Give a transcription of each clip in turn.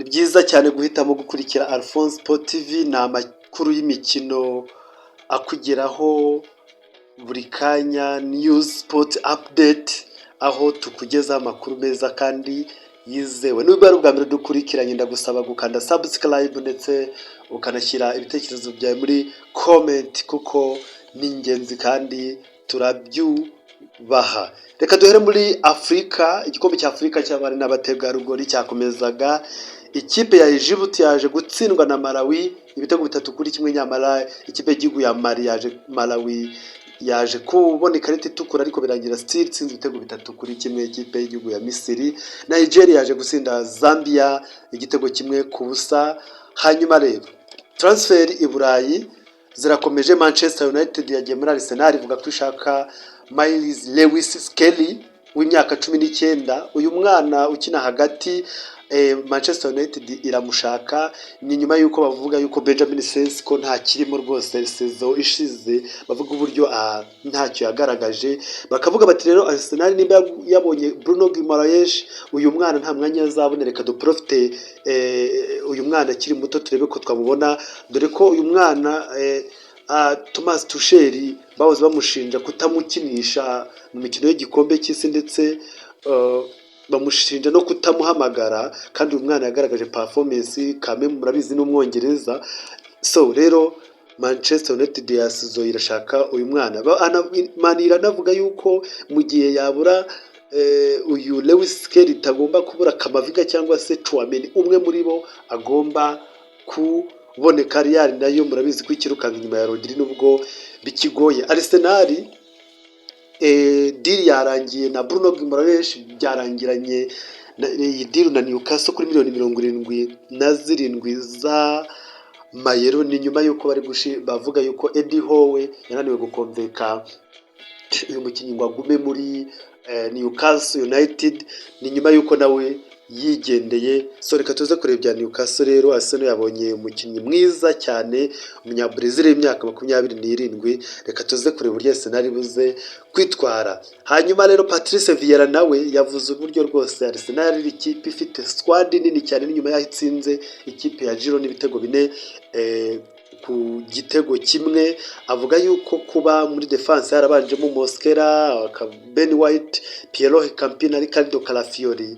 Ni byiza cyane guhitamo gukurikira Alphonse Sport TV, ni amakuru y'imikino akugeraho buri kanya, news sport update, aho tukugezaho amakuru meza kandi yizewe. Niba ari ubwa mbere dukurikiranye, ndagusaba gukanda subscribe ndetse ukanashyira ibitekerezo byawe muri comment, kuko ni ingenzi kandi turabyubaha. Reka duhere muri Afurika. Igikombe cya Afurika cy'abari n'abategarugori cyakomezaga. Ikipe ya Egypt yaje gutsindwa na Malawi ibitego 3-1, nyamara ikipe y'igihugu ya Malawi yaje kubona ikarita itukura, ariko birangira still itsinze ibitego 3-1 ikipe y'igihugu ya Misiri. Nigeria yaje gutsinda Zambia igitego 1-0. Hanyuma rero transfer i Burayi zirakomeje. Manchester United yagiye muri Arsenal ivuga ko ishaka Miles Lewis Skelly w'imyaka 19. Uyu mwana ukina hagati Manchester United iramushaka, ni nyuma yuko bavuga yuko Benjamin Sesko nta kirimo rwose sezo ishize, bavuga uburyo ntacyo yagaragaje. Bakavuga bati rero Arsenal nimba yabonye Bruno Guimaraes, uyu mwana nta mwanya azabona, reka duprofite uyu mwana akiri muto turebe ko twamubona, dore ko uyu mwana Thomas Tuchel bahoze bamushinja kutamukinisha mu mikino y'igikombe cy'isi, ndetse bamushinja no kutamuhamagara, kandi uyu mwana yagaragaje performance kame, murabizi n'umwongereza. So rero Manchester United yasizo irashaka uyu mwana. Manira navuga yuko mu gihe yabura uyu Lewis Skelly tagomba kubura Kamavinga cyangwa se Chouameni, umwe muri bo agomba kuboneka. Real nayo murabizi ko ikirukanka inyuma ya Rodri nubwo bikigoye. Arsenal deal yarangiye na Bruno Guimaraes, byarangiranye iyi deal na Newcastle kuri $77 za mayero. Ni nyuma yuko bari bavuga yuko Eddie Howe yananiwe gukonveka uyu mukinnyi ngo agume muri Newcastle United, ni nyuma yuko nawe yigendeye. So reka tuze kureba bya Newcastle rero. Arsenal yabonye umukinnyi mwiza cyane, umunyabrazil w'imyaka 27. Reka tuze kureba uburyo Arsenal buze kwitwara. Hanyuma rero Patrice Vieira nawe yavuze uburyo rwose Arsenal ari ikipe ifite squad nini cyane, n'inyuma yaho itsinze ikipe ya Girona ibitego 4 ku gitego 1. Avuga yuko kuba muri defense yarabanjemo Mosquera, Ben White, Piero Campina, Ricardo Calafiori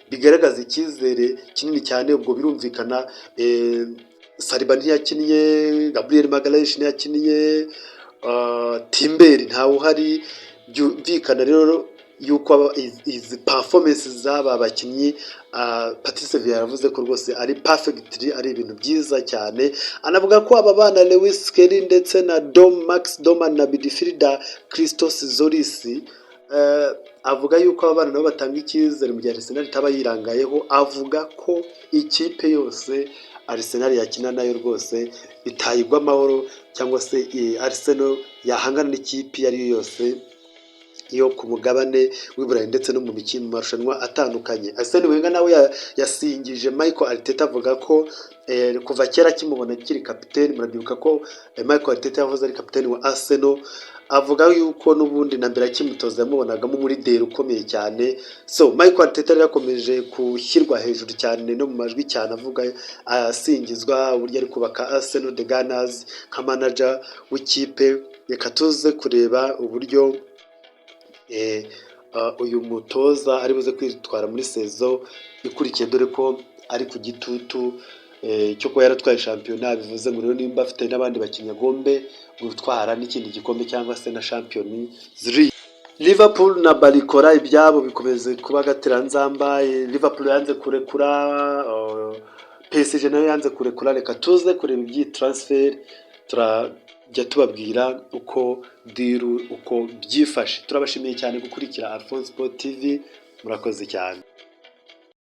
bigaragaza icyizere kinini cyane. Ubwo birumvikana Saliba ntiyakinnye, Gabriel Magalhaes ntiyakinnye, Timber ntawe uhari. Byumvikana rero yuko izi performance z'aba bakinnyi Patrice Vieira yavuze ko rwose ari perfectly, ari ibintu byiza cyane. Anavuga ko aba bana Lewis Skelly ndetse na Max Doman na midfielder Christos Zolis, avuga yuko aba bana nabo batanga icyizere mu gihe Arsenal itaba yirangayeho. Avuga ko ikipe yose Arsenal yakina nayo rwose itayigwa amahoro, cyangwa se Arsenal yahangana n'ikipe ari yose yo ku mugabane w'Iburayi ndetse no mu mikino marushanwa atandukanye. Arsene Wenger nawe yasingije Michael Arteta, avuga ko kuva kera kimubona kiri kapiteni. Murabyuka ko Michael Arteta yahoze ari kapiteni wa Arsenal. Avuga yuko n'ubundi na mbere akimutoza yamubonagamo muri deri ukomeye cyane. So Michael Arteta yakomeje gushyirwa hejuru cyane no mu majwi cyane, avuga asingizwa uburyo ari kubaka Arsenal the Gunners nka manager w'ikipe. Reka tuze kureba uburyo uyu mutoza ari buze kwitwara muri sezo ikurikiye, dore ko ari ku gitutu cyo kuba yaratwaye shampiyona. Bivuze ngo rero nimba afite n'abandi bakinnyi agombe gutwara n'ikindi gikombe cyangwa se na Champions League. Liverpool na Barikora ibyabo bikomeze kuba gateranzamba. Liverpool yanze kurekura, PSG nayo yanze kurekura. Reka tuze kureba iby'i transfer, turajya tubabwira uko deal uko byifashe. Turabashimiye cyane gukurikira Alphonse Sport TV, murakoze cyane.